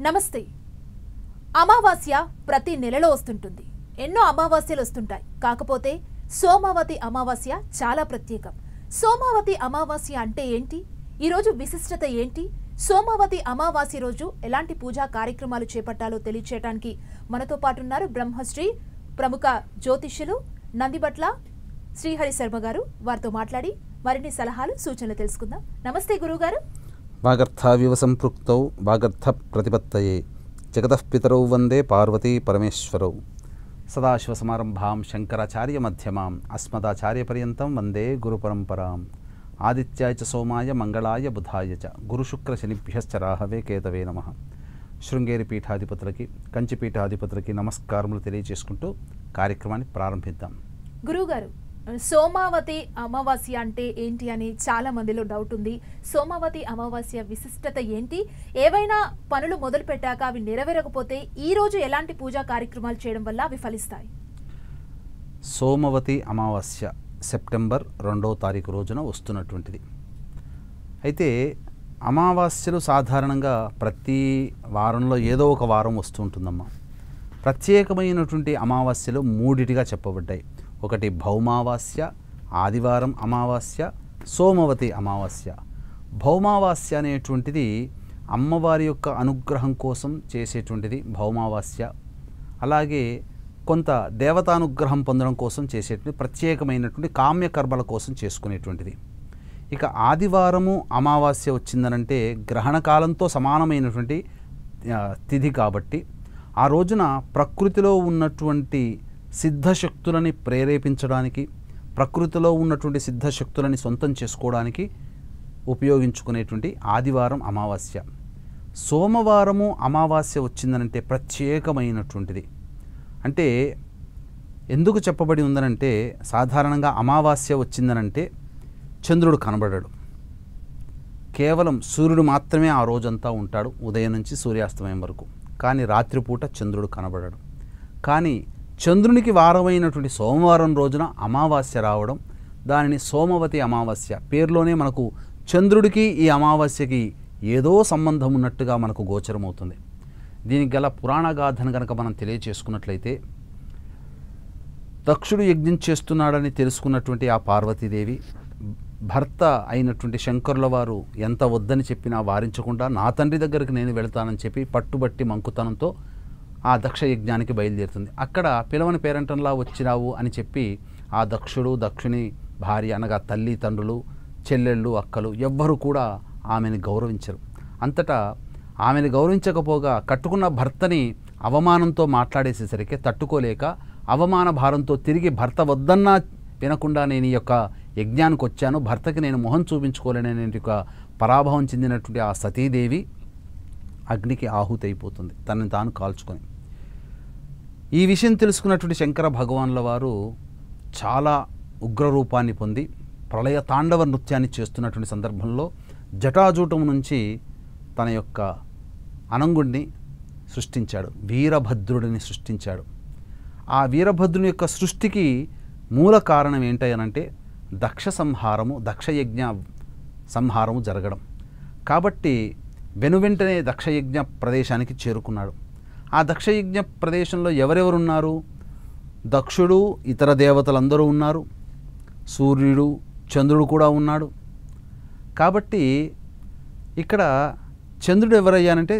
నమస్తే. అమావాస్య ప్రతి నెలలో వస్తుంటుంది. ఎన్నో అమావాస్యలు వస్తుంటాయి. కాకపోతే సోమావతి అమావాస్య చాలా ప్రత్యేకం. సోమావతి అమావాస్య అంటే ఏంటి? ఈ రోజు విశిష్టత ఏంటి? సోమావతి అమావాస్య రోజు ఎలాంటి పూజా కార్యక్రమాలు చేపట్టాలో తెలియచేయడానికి మనతో పాటు ఉన్నారు బ్రహ్మశ్రీ ప్రముఖ జ్యోతిష్యులు నందిబట్ల శ్రీహరి శర్మ గారు. వారితో మాట్లాడి మరిన్ని సలహాలు సూచనలు తెలుసుకుందాం. నమస్తే గురుగారు. వాగర్థావివ సంపృక్తౌ వాగర్థ ప్రతిపత్తయే జగతః పితరౌ వందే పార్వతీ పరమేశ్వరౌ సదాశివసమారంభాం శంకరాచార్య మధ్యమాం అస్మదాచార్యపర్యంతం వందే గురుపరంపరాం ఆదిత్యాయ చ సోమాయ మంగళాయ బుధాయ చ గురుశుక్రశనిభ్యశ్చ రాహవే కేతవే నమః. శృంగేరి పీఠాధిపతులకి కంచి పీఠాధిపతులకి నమస్కారములు తెలియజేసుకుంటూ కార్యక్రమాన్ని ప్రారంభిద్దాం. గురుగారు, సోమావతి అమావాస్య అంటే ఏంటి అని చాలా మందిలో డౌట్ ఉంది. సోమావతి అమావాస్య విశిష్టత ఏంటి? ఏవైనా పనులు మొదలు పెట్టాక అవి నెరవేరకపోతే ఈ రోజు ఎలాంటి పూజా కార్యక్రమాలు చేయడం వల్ల అవి ఫలిస్తాయి? సోమవతి అమావాస్య సెప్టెంబర్ 2వ తారీఖు రోజున వస్తున్నటువంటిది. అయితే అమావాస్యలు సాధారణంగా ప్రతి వారంలో ఏదో ఒక వారం వస్తూ ఉంటుందమ్మా. ప్రత్యేకమైనటువంటి అమావాస్యలు మూడిటిగా చెప్పబడ్డాయి. ఒకటి భౌమావాస్య, ఆదివారం అమావాస్య, సోమవతి అమావాస్య. భౌమావాస్య అనేటువంటిది అమ్మవారి యొక్క అనుగ్రహం కోసం చేసేటువంటిది భౌమావాస్య. అలాగే కొంత దేవతానుగ్రహం పొందడం కోసం చేసేటువంటి ప్రత్యేకమైనటువంటి కామ్యకర్మల కోసం చేసుకునేటువంటిది. ఇక ఆదివారము అమావాస్య వచ్చిందనంటే గ్రహణ కాలంతో సమానమైనటువంటి తిథి కాబట్టి ఆ రోజున ప్రకృతిలో ఉన్నటువంటి సిద్ధశక్తులని ప్రేరేపించడానికి, ప్రకృతిలో ఉన్నటువంటి సిద్ధశక్తులని సొంతం చేసుకోవడానికి ఉపయోగించుకునేటువంటి ఆదివారం అమావాస్య. సోమవారము అమావాస్య వచ్చిందనంటే ప్రత్యేకమైనటువంటిది. అంటే ఎందుకు చెప్పబడి ఉందనంటే సాధారణంగా అమావాస్య వచ్చిందనంటే చంద్రుడు కనబడడు. కేవలం సూర్యుడు మాత్రమే ఆ రోజంతా ఉంటాడు, ఉదయం నుంచి సూర్యాస్తమయం వరకు. కానీ రాత్రిపూట చంద్రుడు కనబడడు. కానీ చంద్రునికి వారమైనటువంటి సోమవారం రోజున అమావాస్య రావడం, దానిని సోమవతి అమావాస్య పేరులోనే మనకు చంద్రుడికి ఈ అమావాస్యకి ఏదో సంబంధం ఉన్నట్టుగా మనకు గోచరమవుతుంది. దీనికి గల పురాణగాథను కనుక మనం తెలియచేసుకున్నట్లయితే, దక్షుడు యజ్ఞం చేస్తున్నాడని తెలుసుకున్నటువంటి ఆ పార్వతీదేవి భర్త అయినటువంటి శంకరుల వారు ఎంత వద్దని చెప్పినా వారించకుండా నా తండ్రి దగ్గరికి నేను వెళతానని చెప్పి పట్టుబట్టి మంకుతనంతో ఆ దక్ష యజ్ఞానికి బయలుదేరుతుంది. అక్కడ పిలవని పేరంటంలా వచ్చినావు అని చెప్పి ఆ దక్షుడు, దక్షుని భార్య అనగా తల్లి తండ్రులు, చెల్లెళ్ళు, అక్కలు ఎవ్వరూ కూడా ఆమెను గౌరవించరు. అంతటా ఆమెను గౌరవించకపోగా కట్టుకున్న భర్తని అవమానంతో మాట్లాడేసేసరికి తట్టుకోలేక అవమాన భారంతో తిరిగి భర్త వద్దన్నా వినకుండా నేను ఈ యొక్క యజ్ఞానికి వచ్చాను, భర్తకి నేను మొహం చూపించుకోలేననే ఒక పరాభవం చెందినటువంటి ఆ సతీదేవి అగ్నికి ఆహుతి అయిపోతుంది, తనని తాను కాల్చుకొని. ఈ విషయం తెలుసుకున్నటువంటి శంకర భగవానుల వారు చాలా ఉగ్రరూపాన్ని పొంది ప్రళయ తాండవ నృత్యాన్ని చేస్తున్నటువంటి సందర్భంలో జటాజూటం నుంచి తన యొక్క అనంగుడిని సృష్టించాడు, వీరభద్రుడిని సృష్టించాడు. ఆ వీరభద్రుని యొక్క సృష్టికి మూల కారణం ఏంటనంటే దక్ష సంహారము, దక్షయజ్ఞ సంహారము జరగడం. కాబట్టి వెనువెంటనే దక్షయజ్ఞ ప్రదేశానికి చేరుకున్నాడు. ఆ దక్షయజ్ఞ ప్రదేశంలో ఎవరెవరున్నారు? దక్షుడు, ఇతర దేవతలందరూ ఉన్నారు, సూర్యుడు, చంద్రుడు కూడా ఉన్నాడు. కాబట్టి ఇక్కడ చంద్రుడు ఎవరయ్యానంటే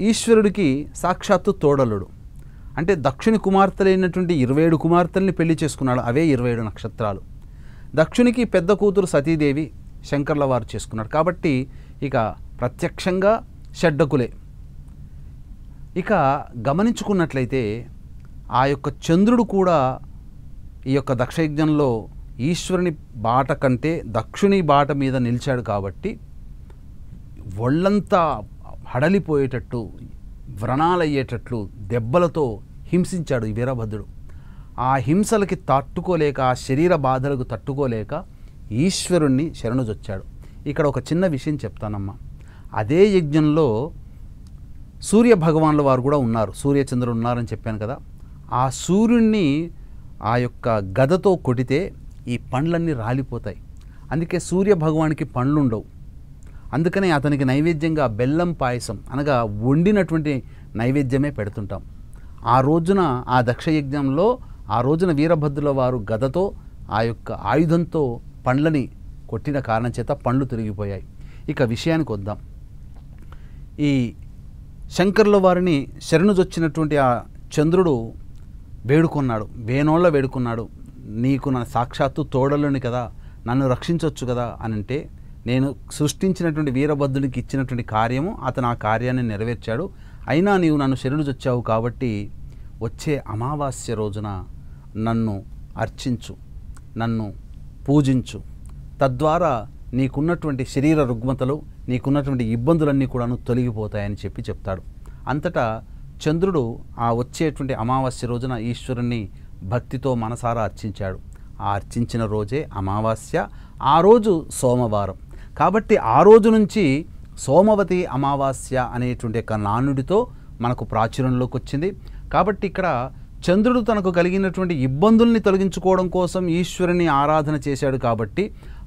ఈశ్వరుడికి సాక్షాత్తు తోడలుడు. అంటే దక్షుని కుమార్తెలైనటువంటి 27 కుమార్తెల్ని పెళ్లి చేసుకున్నాడు. అవే 27 నక్షత్రాలు. దక్షునికి పెద్ద కూతురు సతీదేవి శంకర్ల వారు చేసుకున్నాడు. కాబట్టి ఇక ప్రత్యక్షంగా షడ్డకులే. ఇక గమనించుకున్నట్లయితే ఆ యొక్క చంద్రుడు కూడా ఈ యొక్క దక్షయజ్ఞంలో ఈశ్వరుని బాట కంటే దక్షుని బాట మీద నిలిచాడు. కాబట్టి ఒళ్ళంతా హడలిపోయేటట్టు, వ్రణాలయ్యేటట్లు దెబ్బలతో హింసించాడు ఈ వీరభద్రుడు. ఆ హింసలకి తట్టుకోలేక, ఆ శరీర బాధలకు తట్టుకోలేక ఈశ్వరుణ్ణి శరణుజొచ్చాడు. ఇక్కడ ఒక చిన్న విషయం చెప్తానమ్మా. అదే యజ్ఞంలో సూర్య భగవానుల వారు కూడా ఉన్నారు, సూర్యచంద్రుడు ఉన్నారని చెప్పాను కదా. ఆ సూర్యుణ్ణి ఆ యొక్క గదతో కొడితే ఈ పండ్లన్నీ రాలిపోతాయి. అందుకే సూర్య భగవానికి పండ్లు ఉండవు. అందుకనే అతనికి నైవేద్యంగా బెల్లం పాయసం అనగా వండినటువంటి నైవేద్యమే పెడుతుంటాం. ఆ రోజున ఆ దక్షయజ్ఞంలో ఆ రోజున వీరభద్రుల వారు గదతో ఆ యొక్క ఆయుధంతో పండ్లని కొట్టిన కారణం చేత పండ్లు తొలగిపోయాయి. ఇక విషయానికి వద్దాం. ఈ శంకరుల వారిని శరణుజొచ్చినటువంటి ఆ చంద్రుడు వేడుకున్నాడు, వేణోళ్ళ వేడుకున్నాడు, నీకు నా సాక్షాత్తు తోడలుని కదా, నన్ను రక్షించవచ్చు కదా అని అంటే, నేను సృష్టించినటువంటి వీరభద్రునికి ఇచ్చినటువంటి కార్యము అతను ఆ కార్యాన్ని నెరవేర్చాడు. అయినా నీవు నన్ను శరణుజొచ్చావు కాబట్టి వచ్చే అమావాస్య రోజున నన్ను అర్చించు, నన్ను పూజించు, తద్వారా నీకున్నటువంటి శరీర రుగ్మతలు, నీకున్నటువంటి ఇబ్బందులన్నీ కూడాను తొలగిపోతాయని చెప్తాడు. అంతటా చంద్రుడు ఆ వచ్చేటువంటి అమావాస్య రోజున ఈశ్వరుణ్ణి భక్తితో మనసారా అర్చించాడు. ఆ అర్చించిన రోజే అమావాస్య, ఆ రోజు సోమవారం. కాబట్టి ఆ రోజు నుంచి సోమవతి అమావాస్య అనేటువంటి ఒక నానుడితో మనకు ప్రాచుర్యంలోకి వచ్చింది. కాబట్టి ఇక్కడ చంద్రుడు తనకు కలిగినటువంటి ఇబ్బందుల్ని తొలగించుకోవడం కోసం ఈశ్వరుని ఆరాధన చేశాడు. కాబట్టి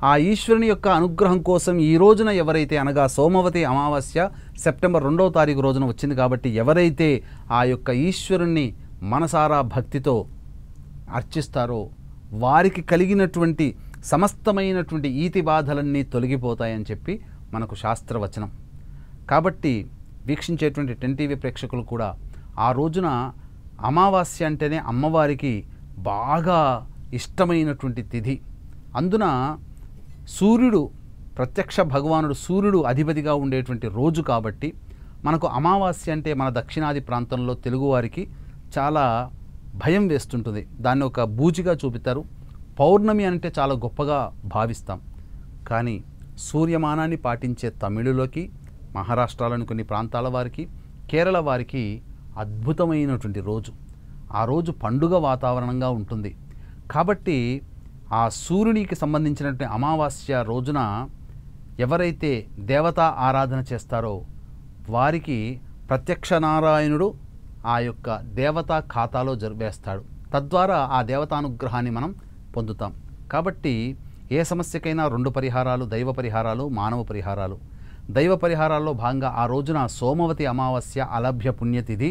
ఆ ఈశ్వరుని యొక్క అనుగ్రహం కోసం ఈ రోజున ఎవరైతే, అనగా సోమవతి అమావాస్య సెప్టెంబర్ 2వ తారీఖు రోజున వచ్చింది కాబట్టి ఎవరైతే ఆ యొక్క ఈశ్వరుణ్ణి మనసారా భక్తితో అర్చిస్తారో వారికి కలిగినటువంటి సమస్తమైనటువంటి ఈతి బాధలన్నీ తొలగిపోతాయని చెప్పి మనకు శాస్త్రవచనం. కాబట్టి వీక్షించేటువంటి 10 టీవీ ప్రేక్షకులు కూడా ఆ రోజున అమావాస్య అంటేనే అమ్మవారికి బాగా ఇష్టమైనటువంటి తిథి. అందున సూర్యుడు, ప్రత్యక్ష భగవానుడు సూర్యుడు అధిపతిగా ఉండేటువంటి రోజు కాబట్టి మనకు అమావాస్య అంటే మన దక్షిణాది ప్రాంతంలో తెలుగువారికి చాలా భయం వేస్తుంటుంది. దాన్ని ఒక బూచిగా చూపుతారు. పౌర్ణమి అంటే చాలా గొప్పగా భావిస్తాం. కానీ సూర్యమానాన్ని పాటించే తమిళులకి, మహారాష్ట్రలోని కొన్ని ప్రాంతాల వారికి, కేరళ వారికి అద్భుతమైనటువంటి రోజు. ఆ రోజు పండుగ వాతావరణంగా ఉంటుంది. కాబట్టి ఆ సూర్యునికి సంబంధించినటువంటి అమావాస్య రోజున ఎవరైతే దేవతా ఆరాధన చేస్తారో వారికి ప్రత్యక్ష నారాయణుడు ఆ యొక్క దేవతా ఖాతాలో వేస్తాడు. తద్వారా ఆ దేవతానుగ్రహాన్ని మనం పొందుతాం. కాబట్టి ఏ సమస్యకైనా 2 పరిహారాలు, దైవ పరిహారాలు, మానవ పరిహారాలు. దైవ పరిహారాల్లో భాగంగా ఆ రోజున సోమవతి అమావాస్య అలభ్య పుణ్యతిథి,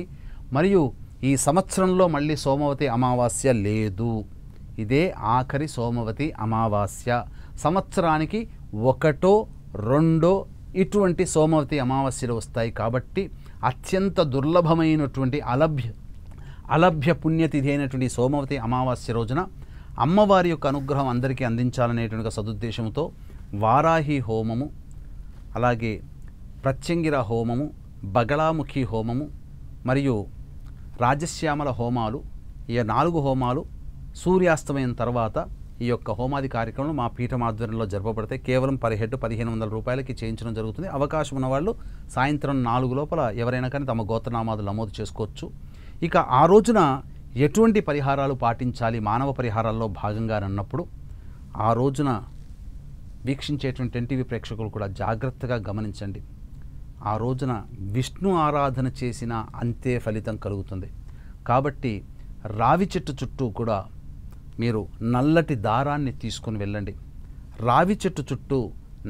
మరియు ఈ సంవత్సరంలో మళ్ళీ సోమవతి అమావాస్య లేదు. ఇదే ఆఖరి సోమవతి అమావాస్య. సంవత్సరానికి 1, 2 ఇటువంటి సోమవతి అమావాస్యలు వస్తాయి. కాబట్టి అత్యంత దుర్లభమైనటువంటి అలభ్య పుణ్యతిథి అయినటువంటి సోమవతి అమావాస్య రోజున అమ్మవారి యొక్క అనుగ్రహం అందరికీ అందించాలనేటువంటి సదుద్దేశంతో వారాహి హోమము, అలాగే ప్రత్యంగిర హోమము, బగళాముఖి హోమము మరియు రాజశ్యామల హోమాలు, ఈ 4 హోమాలు సూర్యాస్తమయం తర్వాత ఈ యొక్క హోమాది కార్యక్రమం మా పీఠం ఆధ్వర్యంలో జరపబడతాయి. కేవలం పర్ హెడ్ 1500 రూపాయలకి చేయించడం జరుగుతుంది. అవకాశం ఉన్నవాళ్ళు సాయంత్రం 4 లోపల ఎవరైనా కానీ తమ గోత్రనామాలు నమోదు చేసుకోవచ్చు. ఇక ఆ రోజున ఎటువంటి పరిహారాలు పాటించాలి మానవ పరిహారాల్లో భాగంగా అన్నప్పుడు, ఆ రోజున వీక్షించేటువంటి 10 టీవీ ప్రేక్షకులు కూడా జాగ్రత్తగా గమనించండి. ఆ రోజున విష్ణు ఆరాధన చేసిన అంతే ఫలితం కలుగుతుంది. కాబట్టి రావి చెట్టు చుట్టూ కూడా మీరు నల్లటి దారాన్ని తీసుకొని వెళ్ళండి. రావి చెట్టు చుట్టూ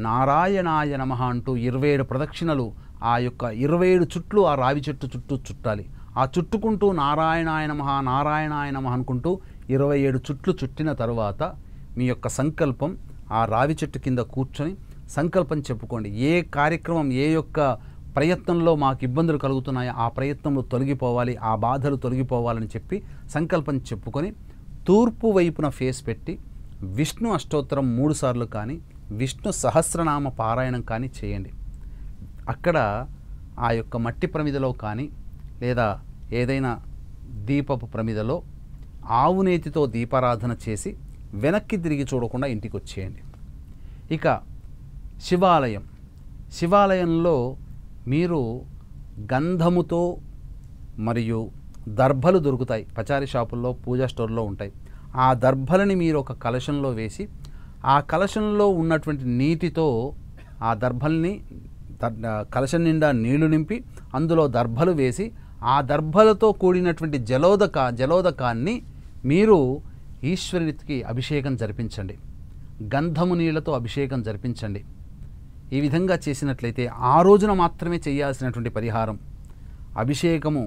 నారాయణాయ నమః అంటూ 27 ప్రదక్షిణలు, ఆ యొక్క 27 చుట్లు ఆ రావి చెట్టు చుట్టూ చుట్టాలి. ఆ చుట్టుకుంటూ నారాయణాయ నమః, నారాయణాయ నమః అనుకుంటూ 27 చుట్లు చుట్టిన తరువాత మీ యొక్క సంకల్పం ఆ రావి చెట్టు కింద కూర్చొని సంకల్పం చెప్పుకోండి. ఏ కార్యక్రమం, ఏ యొక్క ప్రయత్నంలో మాకు ఇబ్బందులు కలుగుతున్నాయో ఆ ప్రయత్నంలో తొలగిపోవాలి, ఆ బాధలు తొలగిపోవాలని చెప్పి సంకల్పం చెప్పుకొని తూర్పు వైపున ఫేస్ పెట్టి విష్ణు అష్టోత్తరం 3 సార్లు కానీ, విష్ణు సహస్రనామ పారాయణం కానీ చేయండి. అక్కడ ఆ యొక్క మట్టి ప్రమిదలో కానీ లేదా ఏదైనా దీపపు ప్రమిదలో ఆవు నేతితో దీపారాధన చేసి వెనక్కి తిరిగి చూడకుండా ఇంటికి వచ్చేయండి. ఇక శివాలయంలో మీరు గంధముతో మరియు దర్భలు దొరుకుతాయి. పచారీ షాపుల్లో, పూజా స్టోర్లో ఉంటాయి. ఆ దర్భలని మీరు ఒక కలశంలో వేసి ఆ కలశంలో ఉన్నటువంటి నీటితో ఆ దర్భల్ని కలశం నిండా నీళ్లు నింపి అందులో దర్భలు వేసి ఆ దర్భలతో కూడినటువంటి జలోదకాన్ని మీరు ఈశ్వరునికి అభిషేకం జరిపించండి. గంధము నీళ్లతో అభిషేకం జరిపించండి. ఈ విధంగా చేసినట్లయితే ఆ రోజున మాత్రమే చేయాల్సినటువంటి పరిహారం అభిషేకము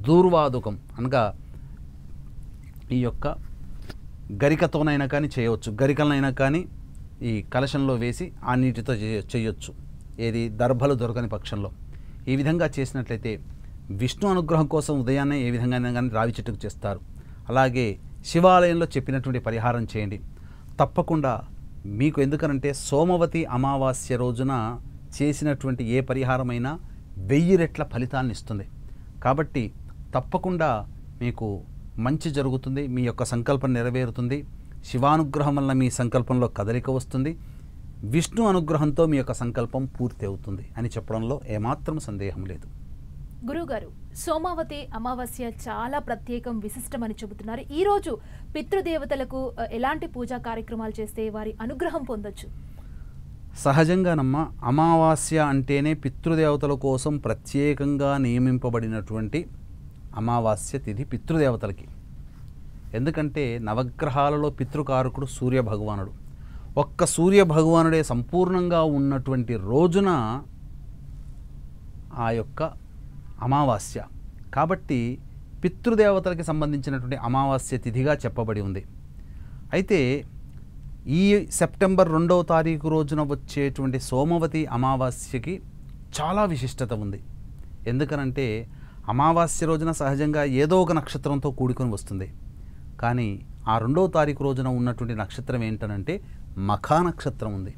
దూర్వాదుకం అనగా ఈ యొక్క గరికతోనైనా కానీ చేయవచ్చు, గరికలనైనా కానీ ఈ కలశంలో వేసి ఆ నీటితో చేయొచ్చు, ఏది దర్భలు దొరకని పక్షంలో. ఈ విధంగా చేసినట్లయితే విష్ణు అనుగ్రహం కోసం ఉదయాన్నే ఏ విధంగా కానీ రావి చెట్టుకు చేస్తారు. అలాగే శివాలయంలో చెప్పినటువంటి పరిహారం చేయండి. తప్పకుండా మీకు ఎందుకనంటే సోమవతి అమావాస్య రోజున చేసినటువంటి ఏ పరిహారమైనా 1000 రెట్ల ఫలితాన్ని ఇస్తుంది. కాబట్టి తప్పకుండా మీకు మంచి జరుగుతుంది, మీ యొక్క సంకల్పం నెరవేరుతుంది. శివానుగ్రహం వల్ల మీ సంకల్పంలో కదలిక వస్తుంది, విష్ణు అనుగ్రహంతో మీ యొక్క సంకల్పం పూర్తి అవుతుంది అని చెప్పడంలో ఏమాత్రం సందేహం లేదు. గురుగారు, సోమావతి అమావాస్య చాలా ప్రత్యేకం, విశిష్టమని చెబుతున్నారు. ఈరోజు పితృదేవతలకు ఎలాంటి పూజా కార్యక్రమాలు చేస్తే వారి అనుగ్రహం పొందొచ్చు? సహజంగానమ్మ అమావాస్య అంటేనే పితృదేవతల కోసం ప్రత్యేకంగా నియమింపబడినటువంటి అమావాస్య తిథి పితృదేవతలకి. ఎందుకంటే నవగ్రహాలలో పితృకారకుడు సూర్య భగవానుడు. ఒక్క సూర్య భగవానుడే సంపూర్ణంగా ఉన్నటువంటి రోజున ఆ యొక్క అమావాస్య. కాబట్టి పితృదేవతలకి సంబంధించినటువంటి అమావాస్య తిథిగా చెప్పబడి ఉంది. అయితే ఈ సెప్టెంబర్ 2వ తారీఖు రోజున వచ్చేటువంటి సోమవతి అమావాస్యకి చాలా విశిష్టత ఉంది. ఎందుకనంటే అమావాస్య రోజున సహజంగా ఏదో ఒక నక్షత్రంతో కూడుకొని వస్తుంది. కానీ ఆ 2వ తారీఖు రోజున ఉన్నటువంటి నక్షత్రం ఏంటనంటే మఖా నక్షత్రం ఉంది.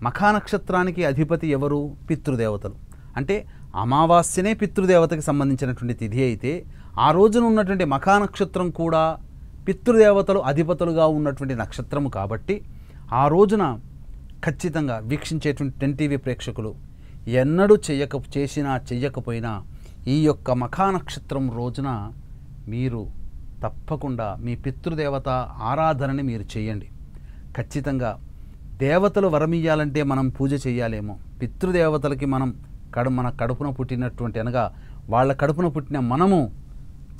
మఖా నక్షత్రానికి అధిపతి ఎవరు? పితృదేవతలు. అంటే అమావాస్యనే పితృదేవతకి సంబంధించినటువంటి తిథి అయితే ఆ రోజున ఉన్నటువంటి మఖా నక్షత్రం కూడా పితృదేవతలు అధిపతులుగా ఉన్నటువంటి నక్షత్రము. కాబట్టి ఆ రోజున ఖచ్చితంగా వీక్షించేటువంటి 10 టీవీ ప్రేక్షకులు ఎన్నడూ చేసినా చెయ్యకపోయినా ఈ యొక్క మఖా నక్షత్రం రోజున మీరు తప్పకుండా మీ పితృదేవత ఆరాధనని మీరు చేయండి. ఖచ్చితంగా దేవతలు వరమియ్యాలంటే మనం పూజ చేయాలేమో, పితృదేవతలకి మనం మన కడుపున పుట్టినటువంటి అనగా వాళ్ళ కడుపున పుట్టిన మనము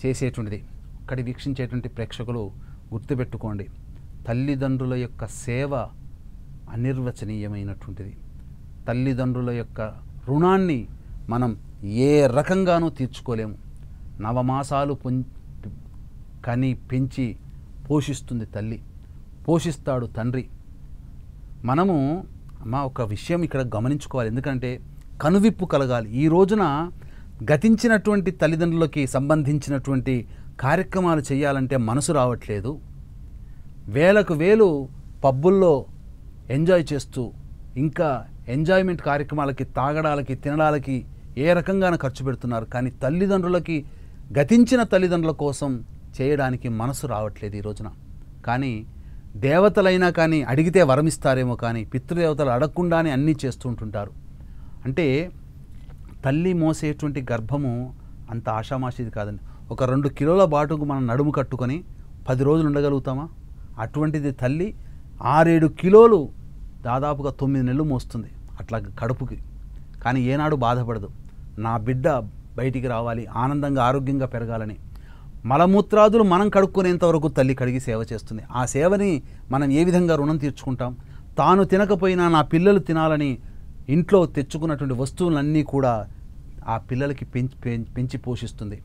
చేసేటువంటిది. అక్కడి వీక్షించేటువంటి ప్రేక్షకులు గుర్తుపెట్టుకోండి, తల్లిదండ్రుల యొక్క సేవ అనిర్వచనీయమైనటువంటిది. తల్లిదండ్రుల యొక్క రుణాన్ని మనం ఏ రకంగానూ తీర్చుకోలేము. నవమాసాలు కని పెంచి పోషిస్తుంది తల్లి, పోషిస్తాడు తండ్రి. మనము ఒక విషయం ఇక్కడ గమనించుకోవాలి. ఎందుకంటే కనువిప్పు కలగాలి. ఈ రోజున గతించినటువంటి తల్లిదండ్రులకి సంబంధించినటువంటి కార్యక్రమాలు చేయాలంటే మనసు రావట్లేదు. వేలకు వేలు పబ్బుల్లో ఎంజాయ్ చేస్తూ ఇంకా ఎంజాయ్మెంట్ కార్యక్రమాలకి, తాగడాలకి, తినడాలకి ఏ రకంగానూ ఖర్చు పెడుతున్నారు. కానీ తల్లిదండ్రులకి, గతించిన తల్లిదండ్రుల కోసం చేయడానికి మనసు రావట్లేదు ఈ రోజున. కానీ దేవతలైనా కానీ అడిగితే వరమిస్తారేమో, కానీ పితృదేవతలు అడగకుండానే అన్నీ చేస్తూ ఉంటుంటారు. అంటే తల్లి మోసేటువంటి గర్భము అంత ఆషామాషిది కాదండి. ఒక 2 కిలోల బాటుకు మనం నడుము కట్టుకొని 10 రోజులు ఉండగలుగుతామా? అటువంటిది తల్లి 6-7 కిలోలు దాదాపుగా 9 నెలలు మోస్తుంది అట్లా కడుపుకి. కానీ ఏనాడు బాధపడదు. నా బిడ్డ బయటికి రావాలి, ఆనందంగా ఆరోగ్యంగా పెరగాలని. మలమూత్రాదులు మనం కడుక్కునేంతవరకు తల్లి కడిగి సేవ చేస్తుంది. ఆ సేవని మనం ఏ విధంగా రుణం తీర్చుకుంటాం? తాను తినకపోయినా నా పిల్లలు తినాలని ఇంట్లో తెచ్చుకున్నటువంటి వస్తువులన్నీ కూడా ఆ పిల్లలకి పెంచి పోషిస్తుంది.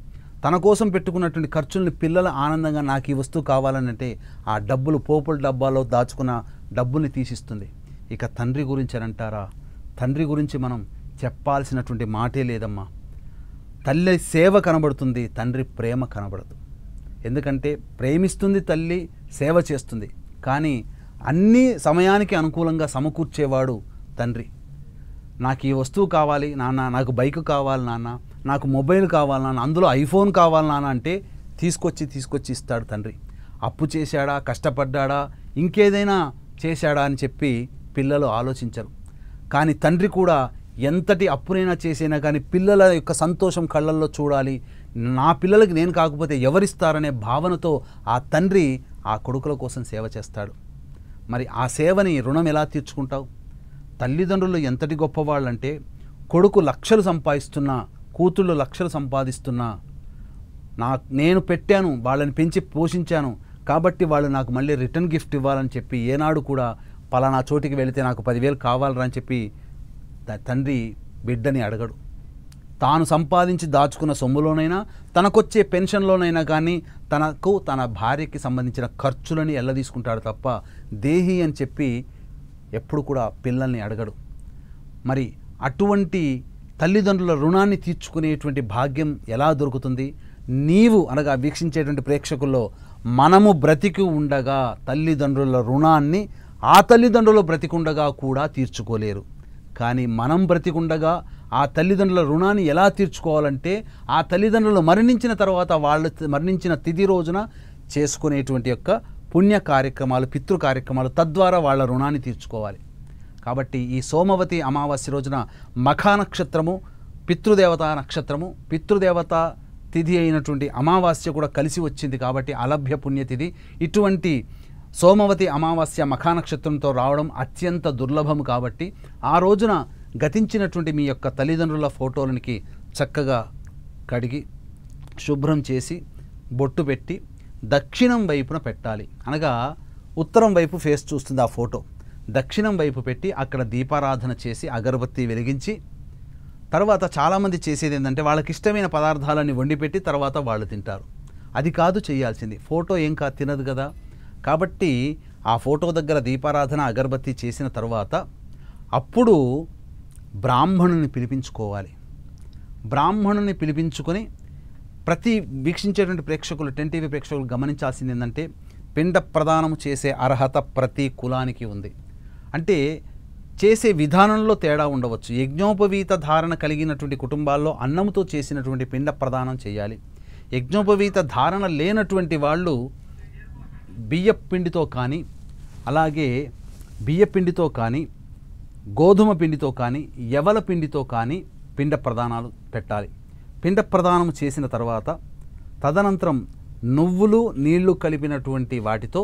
తన కోసం పెట్టుకున్నటువంటి ఖర్చుల్ని పిల్లల ఆనందంగా నాకు ఈ వస్తువు కావాలనంటే ఆ డబ్బులు పోపుల డబ్బాలో దాచుకున్న డబ్బుల్ని తీసిస్తుంది. ఇక తండ్రి గురించి అని అంటారా? తండ్రి గురించి మనం చెప్పాల్సినటువంటి మాటే లేదమ్మా. తల్లి సేవ కనబడుతుంది, తండ్రి ప్రేమ కనబడదు. ఎందుకంటే ప్రేమిస్తుంది తల్లి, సేవ చేస్తుంది. కానీ అన్ని సమయానికి అనుకూలంగా సమకూర్చేవాడు తండ్రి. నాకు ఈ వస్తువు కావాలి నాన్న, నాకు బైక్ కావాలి నాన్న, నాకు మొబైల్ కావాలి నాన్న, అందులో ఐఫోన్ కావాలి నాన్న అంటే తీసుకొచ్చి ఇస్తాడు తండ్రి. అప్పు చేశాడా, కష్టపడ్డాడా, ఇంకేదైనా చేశాడా అని చెప్పి పిల్లలు ఆలోచించరు. కానీ తండ్రి కూడా ఎంతటి అప్పునైనా చేసైనా కానీ పిల్లల యొక్క సంతోషం కళ్ళల్లో చూడాలి. నా పిల్లలకి నేను కాకపోతే ఎవరిస్తారనే భావనతో ఆ తండ్రి ఆ కొడుకుల కోసం సేవ చేస్తాడు. మరి ఆ సేవని రుణం ఎలా తీర్చుకుంటావు? తల్లిదండ్రులు ఎంతటి గొప్పవాళ్ళంటే కొడుకు లక్షలు సంపాదిస్తున్నా, కూతుళ్ళు లక్షలు సంపాదిస్తున్నా, నేను పెట్టాను, వాళ్ళని పెంచి పోషించాను కాబట్టి వాళ్ళు నాకు మళ్ళీ రిటర్న్ గిఫ్ట్ ఇవ్వాలని చెప్పి ఏనాడు కూడా పలానా చోటికి వెళితే నాకు 10,000 కావాలరా అని చెప్పి తండ్రి బిడ్డని అడగడు. తాను సంపాదించి దాచుకున్న సొమ్ములోనైనా, తనకొచ్చే పెన్షన్లోనైనా కానీ తన భార్యకి సంబంధించిన ఖర్చులని ఎల్లదీసుకుంటాడు తప్ప దేహి అని చెప్పి ఎప్పుడు కూడా పిల్లల్ని అడగడు. మరి అటువంటి తల్లిదండ్రుల రుణాన్ని తీర్చుకునేటువంటి భాగ్యం ఎలా దొరుకుతుంది? నీవు అనగా వీక్షించేటువంటి ప్రేక్షకుల్లో మనము బ్రతికి ఉండగా తల్లిదండ్రుల రుణాన్ని ఆ తల్లిదండ్రులు బ్రతికుండగా కూడా తీర్చుకోలేరు. కానీ మనం బ్రతికుండగా ఆ తల్లిదండ్రుల రుణాన్ని ఎలా తీర్చుకోవాలంటే ఆ తల్లిదండ్రులు మరణించిన తర్వాత వాళ్ళు మరణించిన తిథి రోజున చేసుకునేటువంటి యొక్క పుణ్య కార్యక్రమాలు, పితృ కార్యక్రమాలు, తద్వారా వాళ్ళ రుణాన్ని తీర్చుకోవాలి. కాబట్టి ఈ సోమవతి అమావాస్య రోజున మఖా నక్షత్రము, పితృదేవత నక్షత్రము, పితృదేవత తిథి అయినటువంటి అమావాస్య కూడా కలిసి వచ్చింది కాబట్టి అలభ్య పుణ్యతిథి. ఇటువంటి సోమవతి అమావాస్య మఖా నక్షత్రంతో రావడం అత్యంత దుర్లభం కాబట్టి ఆ రోజున గతించినటువంటి మీ యొక్క తల్లిదండ్రుల ఫోటోలకి చక్కగా కడిగి శుభ్రం చేసి బొట్టు పెట్టి దక్షిణం వైపున పెట్టాలి. అనగా ఉత్తరం వైపు ఫేస్ చూస్తుంది ఆ ఫోటో. దక్షిణం వైపు పెట్టి అక్కడ దీపారాధన చేసి అగరబత్తి వెలిగించి తర్వాత చాలామంది చేసేది ఏంటంటే వాళ్ళకి ఇష్టమైన పదార్థాలని వండిపెట్టి తర్వాత వాళ్ళు తింటారు. అది కాదు చేయాల్సింది. ఫోటో ఏం కాదు, తినదు కదా. కాబట్టి ఆ ఫోటో దగ్గర దీపారాధన అగరబత్తి చేసిన తర్వాత అప్పుడు బ్రాహ్మణుని పిలిపించుకోవాలి. బ్రాహ్మణుని పిలిపించుకొని ప్రతి వీక్షించేటువంటి ప్రేక్షకులు, 10 టీవీ ప్రేక్షకులు గమనించాల్సింది ఏంటంటే పిండ ప్రదానం చేసే అర్హత ప్రతి కులానికి ఉంది. అంటే చేసే విధానంలో తేడా ఉండవచ్చు. యజ్ఞోపవీత ధారణ కలిగినటువంటి కుటుంబాల్లో అన్నంతో చేసినటువంటి పిండ ప్రదానం చేయాలి. యజ్ఞోపవీత ధారణ లేనటువంటి వాళ్ళు బియ్యపిండితో కానీ, అలాగే బియ్యపిండితో కానీ, గోధుమ పిండితో కానీ, యవల పిండితో కానీ పిండ ప్రదానాలు పెట్టాలి. పిండ ప్రదానం చేసిన తర్వాత తదనంతరం నువ్వులు నీళ్లు కలిపినటువంటి వాటితో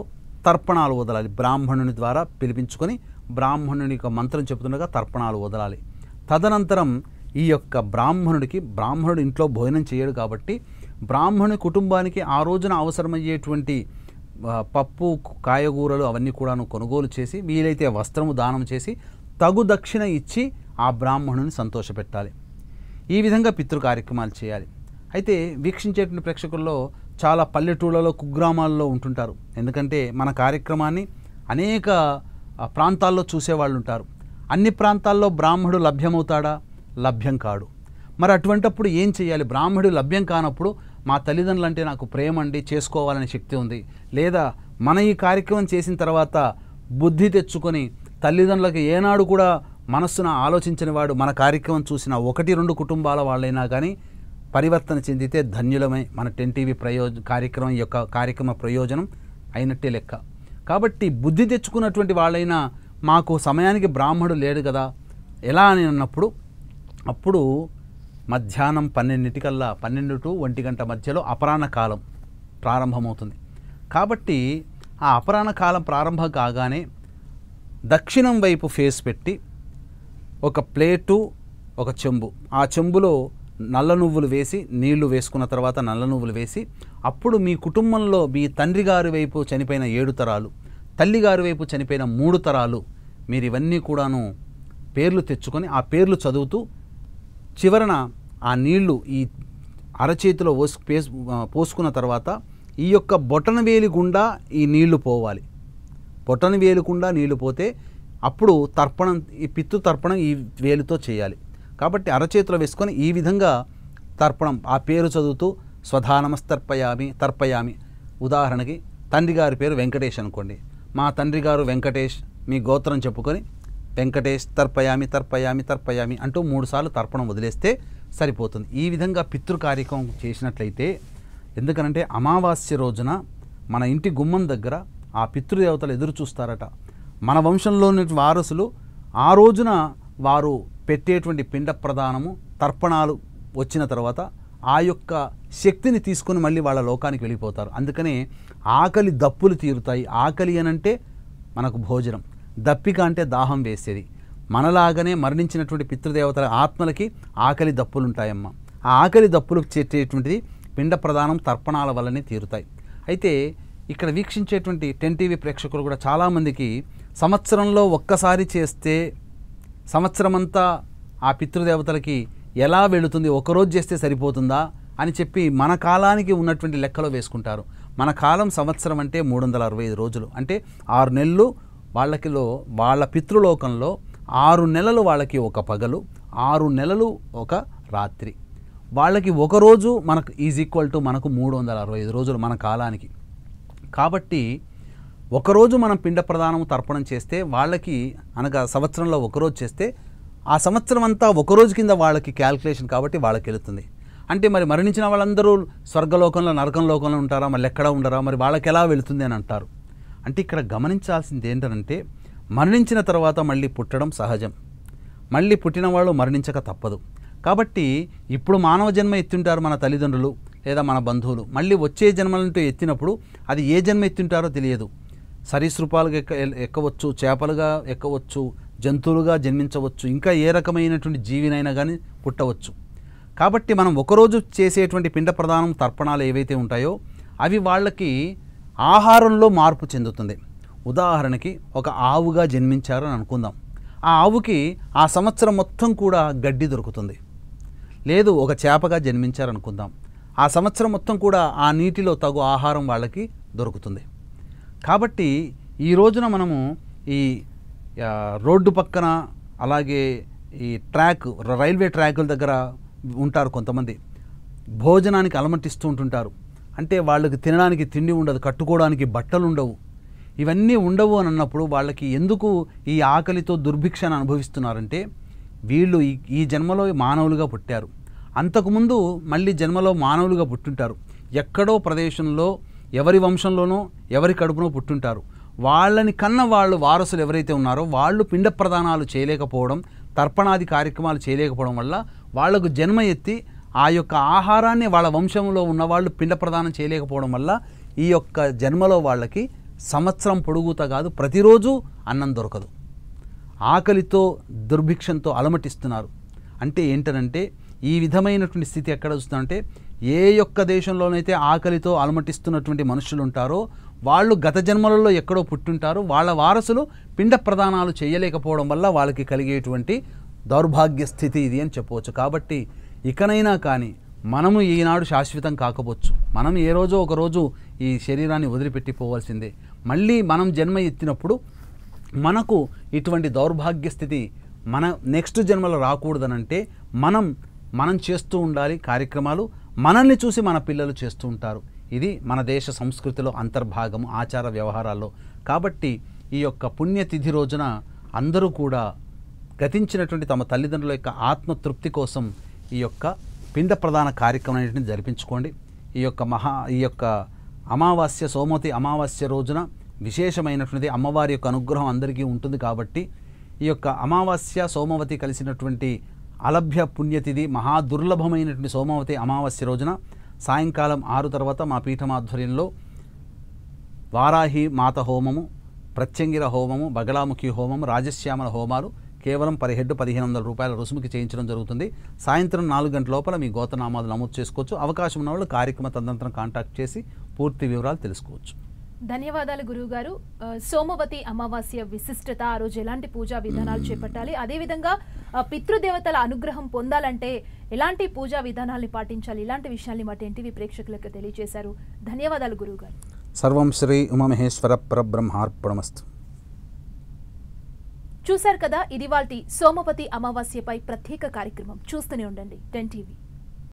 తర్పణాలు వదలాలి. బ్రాహ్మణుని ద్వారా పిలిపించుకొని బ్రాహ్మణుని యొక్క మంత్రం చెబుతుండగా తర్పణాలు వదలాలి. తదనంతరం ఈ యొక్క బ్రాహ్మణుడు ఇంట్లో భోజనం చేయడు కాబట్టి బ్రాహ్మణుని కుటుంబానికి ఆ రోజున అవసరమయ్యేటువంటి పప్పు, కాయగూరలు అవన్నీ కూడాను కొనుగోలు చేసి వీలైతే వస్త్రము దానం చేసి తగు దక్షిణ ఇచ్చి ఆ బ్రాహ్మణుని సంతోషపెట్టాలి. ఈ విధంగా పితృ కార్యక్రమాలు చేయాలి. అయితే వీక్షించేటువంటి ప్రేక్షకుల్లో చాలా పల్లెటూళ్ళలో, కుగ్రామాల్లో ఉంటుంటారు. ఎందుకంటే మన కార్యక్రమాన్ని అనేక ప్రాంతాల్లో చూసేవాళ్ళు ఉంటారు. అన్ని ప్రాంతాల్లో బ్రాహ్మణుడు లభ్యమవుతాడా? లభ్యం కాడు. మరి అటువంటప్పుడు ఏం చేయాలి? బ్రాహ్మణుడు లభ్యం కానప్పుడు మా తల్లిదండ్రులు అంటే నాకు ప్రేమ అండి, చేసుకోవాలనే శక్తి ఉంది, లేదా మన ఈ కార్యక్రమం చేసిన తర్వాత బుద్ధి తెచ్చుకొని తల్లిదండ్రులకు ఏనాడు కూడా మనస్సున ఆలోచించిన వాడు మన కార్యక్రమం చూసిన 1-2 కుటుంబాల వాళ్ళైనా కానీ పరివర్తన చెందితే ధన్యులమై మన 10 టీవీ కార్యక్రమ ప్రయోజనం అయినట్టే లెక్క. కాబట్టి బుద్ధి తెచ్చుకున్నటువంటి వాళ్ళైనా మాకు సమయానికి బ్రాహ్మణుడు లేడు కదా ఎలా అని అన్నప్పుడు అప్పుడు మధ్యాహ్నం 12 to 1 గంట మధ్యలో అపరాహ్న కాలం ప్రారంభమవుతుంది. కాబట్టి ఆ అపరాహ్న కాలం ప్రారంభం కాగానే దక్షిణం వైపు ఫేస్ పెట్టి ఒక ప్లేటు, ఒక చెంబు, ఆ చెంబులో నల్ల నువ్వులు వేసి, నీళ్లు వేసుకున్న తర్వాత నల్ల నువ్వులు వేసి, అప్పుడు మీ కుటుంబంలో మీ తండ్రి గారి వైపు చనిపోయిన 7 తరాలు, తల్లి గారి వైపు చనిపోయిన 3 తరాలు, మీరు ఇవన్నీ కూడాను పేర్లు తెచ్చుకొని ఆ పేర్లు చదువుతూ చివరన ఆ నీళ్లు ఈ అరచేతిలో పోసుకున్న తర్వాత ఈ యొక్క బొటనవేలి గుండా ఈ నీళ్లు పోవాలి. బొటనవేలి గుండా నీళ్లు పోతే అప్పుడు తర్పణం, ఈ పితృ తర్పణం ఈ వేలుతో చేయాలి. కాబట్టి అరచేతిలో వేసుకొని ఈ విధంగా తర్పణం ఆ పేరు చదువుతూ తర్పయామి. ఉదాహరణకి తండ్రి గారి పేరు వెంకటేష్ అనుకోండి. మా తండ్రి గారు వెంకటేష్, మీ గోత్రం చెప్పుకొని వెంకటేష్ తర్పయామి అంటూ 3 సార్లు తర్పణం వదిలేస్తే సరిపోతుంది. ఈ విధంగా పితృ కార్యక్రమం చేసినట్లయితే, ఎందుకనంటే అమావాస్య రోజున మన ఇంటి గుమ్మం దగ్గర ఆ పితృదేవతలు ఎదురు చూస్తారట. మన వంశంలోని వారసులు ఆ రోజున వారు పెట్టేటువంటి పిండ ప్రదానము, తర్పణాలు వచ్చిన తర్వాత ఆ యొక్క శక్తిని తీసుకొని మళ్ళీ వాళ్ళ లోకానికి వెళ్ళిపోతారు. అందుకనే ఆకలి దప్పులు తీరుతాయి. ఆకలి అనంటే మనకు భోజనం, దప్పిక అంటే దాహం వేసేది. మనలాగానే మరణించినటువంటి పితృదేవతల ఆత్మలకి ఆకలి దప్పులు ఉంటాయమ్మ. ఆ ఆకలి దప్పులు చేసేటువంటిది పిండ ప్రదానం, తర్పణాల వల్లనే తీరుతాయి. అయితే ఇక్కడ వీక్షించేటువంటి 10 టీవీ ప్రేక్షకులు కూడా చాలామందికి సంవత్సరంలో ఒక్కసారి చేస్తే సంవత్సరమంతా ఆ పితృదేవతలకి ఎలా వెళుతుంది, ఒకరోజు చేస్తే సరిపోతుందా అని చెప్పి మన కాలానికి ఉన్నటువంటి లెక్కలో వేసుకుంటారు. మన కాలం సంవత్సరం అంటే 365 రోజులు, అంటే 6 నెలలు వాళ్ళకిలో, వాళ్ళ పితృలోకంలో 6 నెలలు వాళ్ళకి ఒక పగలు, 6 నెలలు ఒక రాత్రి. వాళ్ళకి ఒక రోజు మనకు ఈజ్ ఈక్వల్ టు మనకు 365 రోజులు మన కాలానికి. కాబట్టి ఒకరోజు మనం పిండ ప్రదానం తర్పణం చేస్తే వాళ్ళకి, అనగా సంవత్సరంలో ఒకరోజు చేస్తే ఆ సంవత్సరం అంతా ఒకరోజు కింద వాళ్ళకి క్యాల్కులేషన్, కాబట్టి వాళ్ళకి వెళుతుంది. అంటే మరి మరణించిన వాళ్ళందరూ స్వర్గలోకంలో నరకం లోకంలో ఉంటారా, మళ్ళీ ఎక్కడ ఉండరా, మరి వాళ్ళకి ఎలా వెళుతుంది అని అంటారు. అంటే ఇక్కడ గమనించాల్సింది ఏంటంటే మరణించిన తర్వాత మళ్ళీ పుట్టడం సహజం, మళ్ళీ పుట్టిన వాళ్ళు మరణించక తప్పదు. కాబట్టి ఇప్పుడు మానవ జన్మ ఎత్తుంటారు మన తల్లిదండ్రులు లేదా మన బంధువులు, మళ్ళీ వచ్చే జన్మలంటూ ఎత్తినప్పుడు అది ఏ జన్మ ఎత్తుంటారో తెలియదు. సరీసృపాలుగా ఎక్కవచ్చు, చేపలుగా ఎక్కవచ్చు, జంతువులుగా జన్మించవచ్చు, ఇంకా ఏ రకమైనటువంటి జీవినైనా కానీ పుట్టవచ్చు. కాబట్టి మనం ఒకరోజు చేసేటువంటి పిండ ప్రదానం తర్పణాలు ఏవైతే ఉంటాయో అవి వాళ్ళకి ఆహారంలో మార్పు చెందుతుంది. ఉదాహరణకి ఒక ఆవుగా జన్మించారు అని అనుకుందాం. ఆ ఆవుకి ఆ సంవత్సరం మొత్తం కూడా గడ్డి దొరుకుతుంది. లేదు ఒక చేపగా జన్మించారనుకుందాం, ఆ సంవత్సరం మొత్తం కూడా ఆ నీటిలో తగు ఆహారం వాళ్ళకి దొరుకుతుంది. కాబట్టి ఈ రోజున మనము ఈ రోడ్డు పక్కన, అలాగే ఈ రైల్వే ట్రాకుల దగ్గర ఉంటారు కొంతమంది, భోజనానికి అలమటిస్తూ ఉంటుంటారు. అంటే వాళ్ళకి తినడానికి తిండి ఉండదు, కట్టుకోవడానికి బట్టలు ఉండవు. ఇవన్నీ ఉండవు అని అన్నప్పుడు వాళ్ళకి ఎందుకు ఈ ఆకలితో దుర్భిక్షను అనుభవిస్తున్నారంటే వీళ్ళు ఈ జన్మలో మానవులుగా పుట్టారు, అంతకుముందు మళ్ళీ జన్మలో మానవులుగా పుట్టుంటారు. ఎక్కడో ప్రదేశంలో ఎవరి వంశంలోనో ఎవరి కడుపునో పుట్టుంటారు. వాళ్ళని కన్న వాళ్ళు వారసులు ఎవరైతే ఉన్నారో వాళ్ళు పిండ ప్రదానాలు చేయలేకపోవడం, తర్పణాది కార్యక్రమాలు చేయలేకపోవడం వల్ల వాళ్లకు జన్మ ఎత్తి ఆ యొక్క ఆహారాన్ని వాళ్ళ వంశంలో ఉన్నవాళ్ళు పిండ ప్రదానం చేయలేకపోవడం వల్ల ఈ యొక్క జన్మలో వాళ్ళకి సంవత్సరం పొడుగుతా కాదు ప్రతిరోజు అన్నం దొరకదు, ఆకలితో దుర్భిక్షంతో అలమటిస్తున్నారు. అంటే ఏంటనంటే ఈ విధమైనటువంటి స్థితి ఎక్కడ చూస్తుందంటే ఏ యొక్క దేశంలోనైతే ఆకలితో అలమటిస్తున్నటువంటి మనుషులు ఉంటారో వాళ్ళు గత జన్మలలో ఎక్కడో పుట్టుంటారు, వాళ్ళ వారసులు పిండ ప్రదానాలు చేయలేకపోవడం వల్ల వాళ్ళకి కలిగేటువంటి దౌర్భాగ్య స్థితి ఇది అని చెప్పవచ్చు. కాబట్టి ఇకనైనా కానీ మనము ఈనాడు శాశ్వతం కాకపోవచ్చు, మనం ఏ రోజో ఒకరోజు ఈ శరీరాన్ని వదిలిపెట్టిపోవాల్సిందే. మళ్ళీ మనం జన్మ ఎత్తినప్పుడు మనకు ఇటువంటి దౌర్భాగ్య స్థితి మన నెక్స్ట్ జన్మలో రాకూడదనంటే మనం చేస్తూ ఉండాలి కార్యక్రమాలు, మనల్ని చూసి మన పిల్లలు చేస్తూ ఉంటారు. ఇది మన దేశ సంస్కృతిలో అంతర్భాగము, ఆచార వ్యవహారాల్లో. కాబట్టి ఈ యొక్క పుణ్యతిథి రోజున అందరూ కూడా గతించినటువంటి తమ తల్లిదండ్రుల యొక్క ఆత్మతృప్తి కోసం ఈ యొక్క పిండ ప్రదాన కార్యక్రమం అనేటిని జరిపించుకోండి. ఈ యొక్క అమావాస్య, సోమవతి అమావాస్య రోజున విశేషమైనటువంటిది, అమ్మవారి యొక్క అనుగ్రహం అందరికీ ఉంటుంది. కాబట్టి ఈ యొక్క అమావాస్య సోమవతి కలిసినటువంటి అలభ్య పుణ్యతిథి, మహా దుర్లభమైనటువంటి సోమవతి అమావాస్య రోజున సాయంకాలం 6 తర్వాత మా పీఠమాధ్వర్యంలో వారాహి మాత హోమము, ప్రత్యంగిర హోమము, బగలాముఖి హోమము, రాజశ్యామల హోమాలు కేవలం పర్ హెడ్ 1500 రూపాయల రుసుముకి చేయించడం జరుగుతుంది. సాయంత్రం 4 గంటల లోపల మీ గోత్రనామాలు నమోదు చేసుకోవచ్చు. అవకాశం ఉన్న వాళ్ళు కార్యక్రమ తదనంతరం కాంటాక్ట్ చేసి పూర్తి వివరాలు తెలుసుకోవచ్చు. ధన్యవాదాలు గురువుగారు. సోమవతి అమావాస్య విశిష్టత, ఆ రోజు ఎలాంటి పూజా విధానాలు చేపట్టాలి, అదేవిధంగా పితృదేవతల అనుగ్రహం పొందాలంటే ఎలాంటి పూజా విధానాల్ని పాటించాలి, ఇలాంటి విషయాల్ని మా టీవీ ప్రేక్షకులకు తెలియజేశారు. ధన్యవాదాలు గురువుగారు. సర్వం శ్రీ ఉమామహేశ్వర పరబ్రహ్మార్పణమస్తు. చూశారు కదా, ఇది వాల్టి సోమవతి అమావాస్యపై ప్రత్యేక కార్యక్రమం. చూస్తూనే ఉండండి 10 TV.